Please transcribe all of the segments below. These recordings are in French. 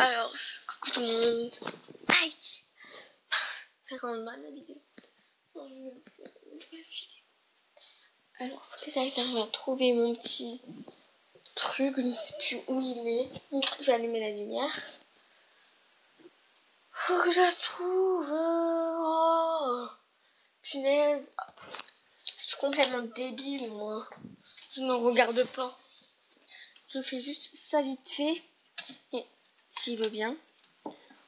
Alors, coucou tout le monde. Aïe, ça commence mal la vidéo. Non, je vais vous faire une vidéo. Alors, faut que j'arrive à trouver mon petit truc. Je ne sais plus où il est. Donc, je vais allumer la lumière. Faut que je la trouve. Oh, punaise. Je suis complètement débile, moi. Je ne regarde pas. Je fais juste ça vite fait. Et s'il veut bien.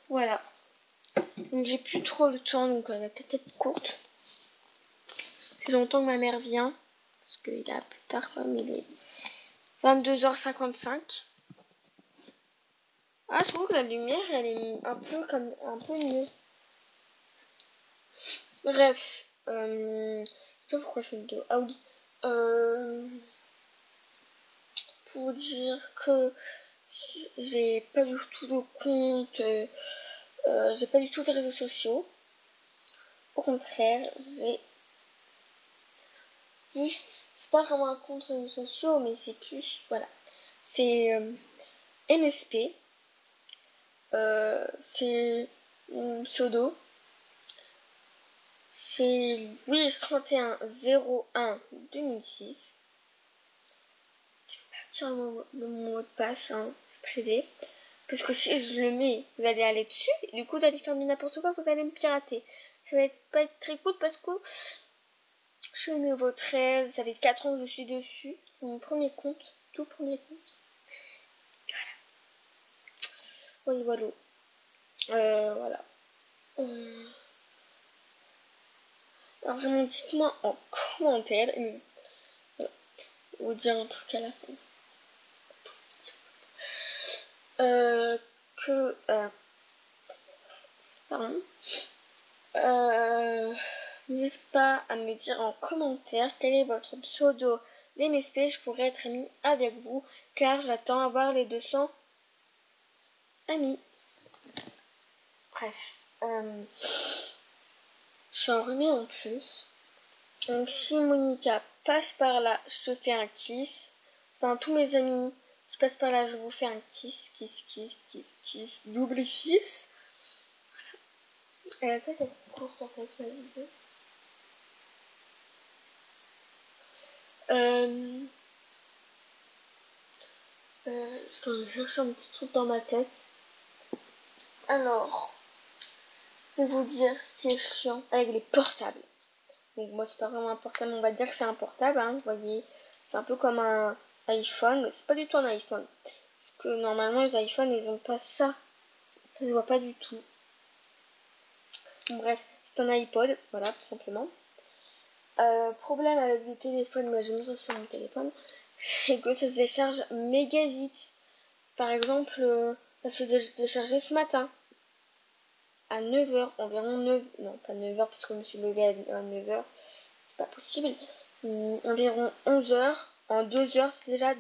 Voilà. Donc j'ai plus trop le temps, donc elle va peut-être être courte. C'est longtemps que ma mère vient. Parce qu'il est plus tard quand même, il est 22h55. Ah, je trouve que la lumière, elle est un peu mieux. Bref. Je sais pas pourquoi je fais une vidéo. Ah oui. Pour dire que j'ai pas du tout de compte. J'ai pas du tout de réseaux sociaux. Au contraire, j'ai juste, c'est pas vraiment un compte réseaux sociaux, mais c'est plus, voilà. C'est NSP. C'est mon pseudo. C'est Louis3101-2006. Je vais partir le mot de passe, hein, c'est privé. Parce que si je le mets, vous allez aller dessus, et du coup vous allez faire du n'importe quoi, vous allez me pirater. Ça va pas être très cool parce que je suis au niveau 13, ça fait 4 ans que je suis dessus. C'est mon premier compte, tout premier compte. Voilà. Voilà. Voilà. Alors vraiment, dites-moi en commentaire. Voilà. Je vais vous dire un truc à la fin. Pardon. N'hésitez pas à me dire en commentaire quel est votre pseudo d'MSP. Je pourrais être amie avec vous car j'attends avoir les 200 amis. Bref. Je suis enrhumée en plus. Donc si Monica passe par là, je te fais un kiss. Enfin, tous mes amis qui passent par là, je vous fais un kiss. Kiss. Double kiss. Ça, c'est courte en fait ma vidéo. Je cherche un petit truc dans ma tête. Alors, je vais vous dire ce qui est chiant avec les portables. Donc moi c'est pas vraiment un portable, on va dire que c'est un portable, hein, vous voyez. C'est un peu comme un iPhone, mais c'est pas du tout un iPhone. Parce que normalement les iPhones ils ont pas ça. Ça se voit pas du tout. Bref, c'est un iPod, voilà, tout simplement. Problème avec les téléphones, moi je montre sur mon téléphone, c'est que ça se décharge méga vite. Par exemple, ça se déchargeait ce matin. À 9h, environ 9, non pas 9h parce que je me suis levée à 9h, c'est pas possible. Environ 11h, en 2h c'est déjà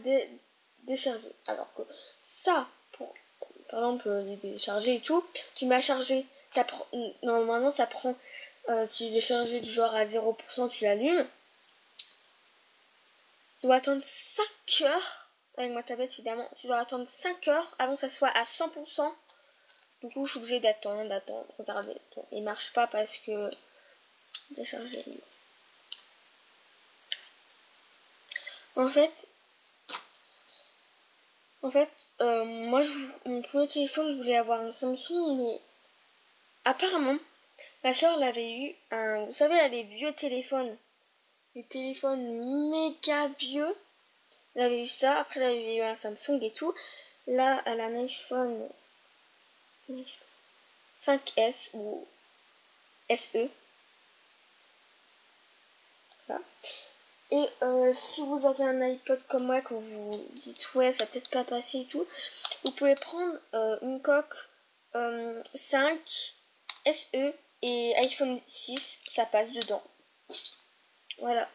déchargé. Alors que ça, par exemple les décharger et tout, tu m'as chargé, normalement ça prend, si je l'ai chargé du genre à 0%, tu l'allumes. Tu dois attendre 5 heures, avec ma tablette évidemment, tu dois attendre 5 heures avant que ça soit à 100%. Du coup, je suis obligée d'attendre. Regardez, il marche pas parce que décharger. En fait, moi, mon premier téléphone, je voulais avoir un Samsung, mais apparemment, ma soeur l'avait eu vous savez, là, les vieux téléphones, les téléphones méga vieux. Elle avait eu ça. Après, elle avait eu un Samsung et tout. Là, elle a un iPhone 5S ou SE. Voilà. Et si vous avez un iPod comme moi, que vous dites ouais ça peut-être pas passer et tout, vous pouvez prendre une coque 5 SE et iPhone 6, ça passe dedans. Voilà.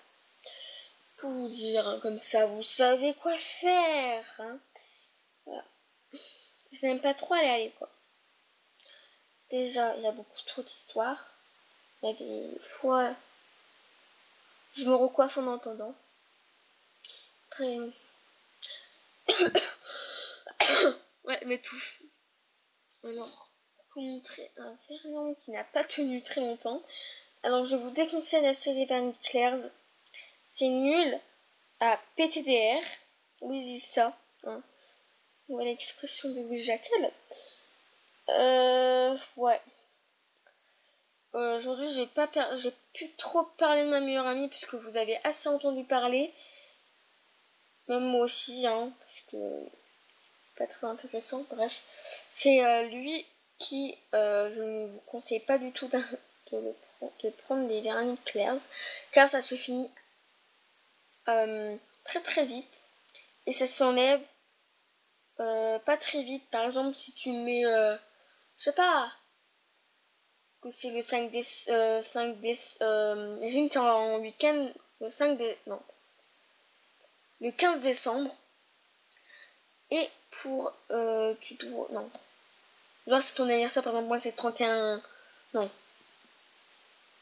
Pour vous dire, hein, comme ça vous savez quoi faire. Hein. Voilà. Je n'aime pas trop aller à l'école. Déjà, il y a beaucoup trop d'histoires. Il y a des fois, je me recoiffe en entendant. Très... ouais, mais tout. Alors, pour vous montrer un vernis qui n'a pas tenu très longtemps. Alors, je vous déconseille d'acheter des vernis clairs. C'est nul à PTDR. Oui, je dis ça. Hein. Voilà l'expression de Louis Jacquel. Ouais. Aujourd'hui, j'ai plus trop parlé de ma meilleure amie puisque vous avez assez entendu parler. Même moi aussi, hein, parce que pas très intéressant. Bref, c'est lui qui, je ne vous conseille pas du tout de prendre des vernis clairs, car ça se finit très très vite et ça s'enlève pas très vite. Par exemple, si tu mets, je sais pas, que c'est le 5 imagine t'es en week-end le 15 décembre et pour tu dois non genre c'est ton anniversaire par exemple moi c'est 31 non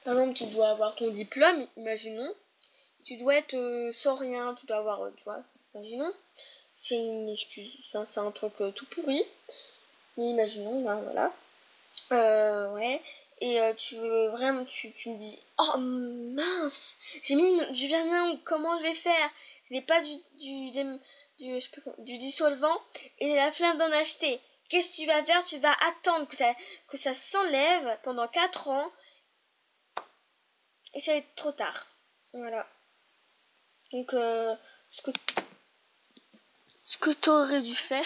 par exemple tu dois avoir ton diplôme imaginons tu dois être sans rien tu dois avoir tu vois imaginons c'est une excuse c'est un truc tout pourri mais imaginons ben, voilà ouais et tu veux vraiment tu me dis oh mince j'ai mis du vernis comment je vais faire j'ai pas du dissolvant et j'ai la flemme d'en acheter. Qu'est-ce que tu vas faire? Tu vas attendre que ça s'enlève pendant 4 ans et ça va être trop tard. Voilà. Donc ce que tu aurais dû faire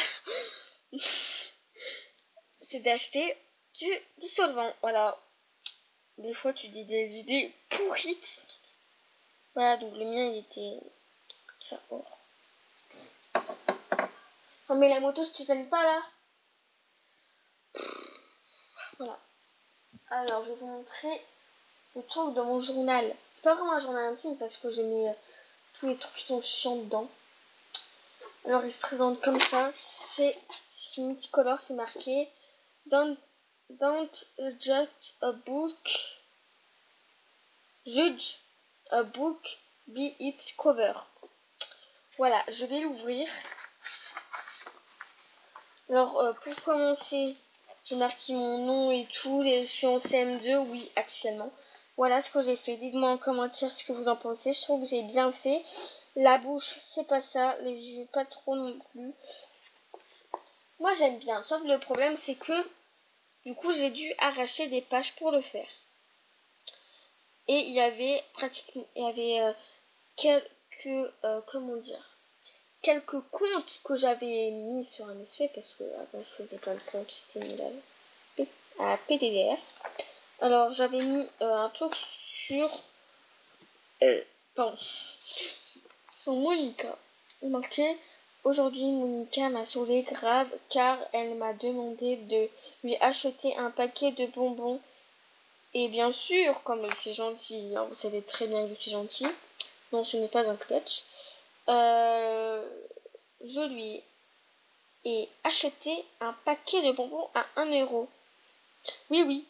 c'est d'acheter du dissolvant. Voilà. Des fois tu dis des idées pourrites. Voilà, donc le mien il était ça. Oh. Non mais la moto je te saigne pas là. Voilà. Alors je vais vous montrer le truc de mon journal. C'est pas vraiment un journal intime parce que j'ai mis tous les trucs qui sont chiants dedans. Alors il se présente comme ça. C'est multicolore, c'est marqué Don't judge a book by its cover. Voilà, je vais l'ouvrir. Alors pour commencer, j'ai marqué mon nom et tout. Je suis en CM2, oui, actuellement. Voilà ce que j'ai fait. Dites-moi en commentaire ce que vous en pensez. Je trouve que j'ai bien fait. La bouche, c'est pas ça. Les yeux, pas trop non plus. Moi, j'aime bien. Sauf le problème, c'est que du coup, j'ai dû arracher des pages pour le faire. Et il y avait quelques, comment dire, quelques comptes que j'avais mis sur un SE parce que avant je faisais pas de compte, c'était mis à PDDR. Alors j'avais mis un truc sur pardon, sur Monica. Il marquait aujourd'hui Monica m'a saoulé grave car elle m'a demandé de lui acheter un paquet de bonbons. Et bien sûr, comme je suis gentille, hein, vous savez très bien que je suis gentille, non ce n'est pas un clutch, je lui ai acheté un paquet de bonbons à 1 €. Oui, oui,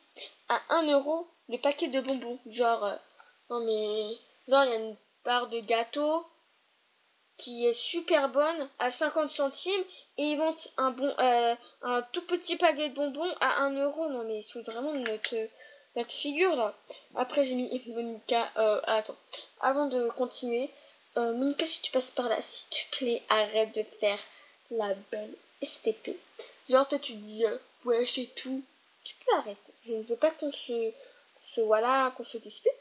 à 1 € le paquet de bonbons. Genre, non mais, genre il y a une barre de gâteau qui est super bonne à 50 centimes et ils vendent un tout petit paquet de bonbons à 1 €. Non mais ils sont vraiment de notre figure là. Après j'ai mis Monica, attends, avant de continuer, Monica si tu passes par là, s'il te plaît, arrête de faire la belle STP. Genre toi tu te dis, ouais c'est tout, tu peux arrêter. Je ne veux pas voilà, qu'on se dispute.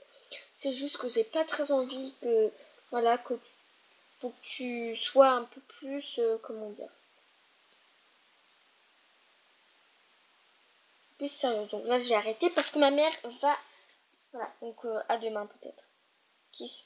C'est juste que j'ai pas très envie que, voilà, que faut que tu sois un peu plus, comment dire, plus sérieuse. Donc là, je vais arrêter parce que ma mère va... Voilà, donc à demain peut-être. Kiss.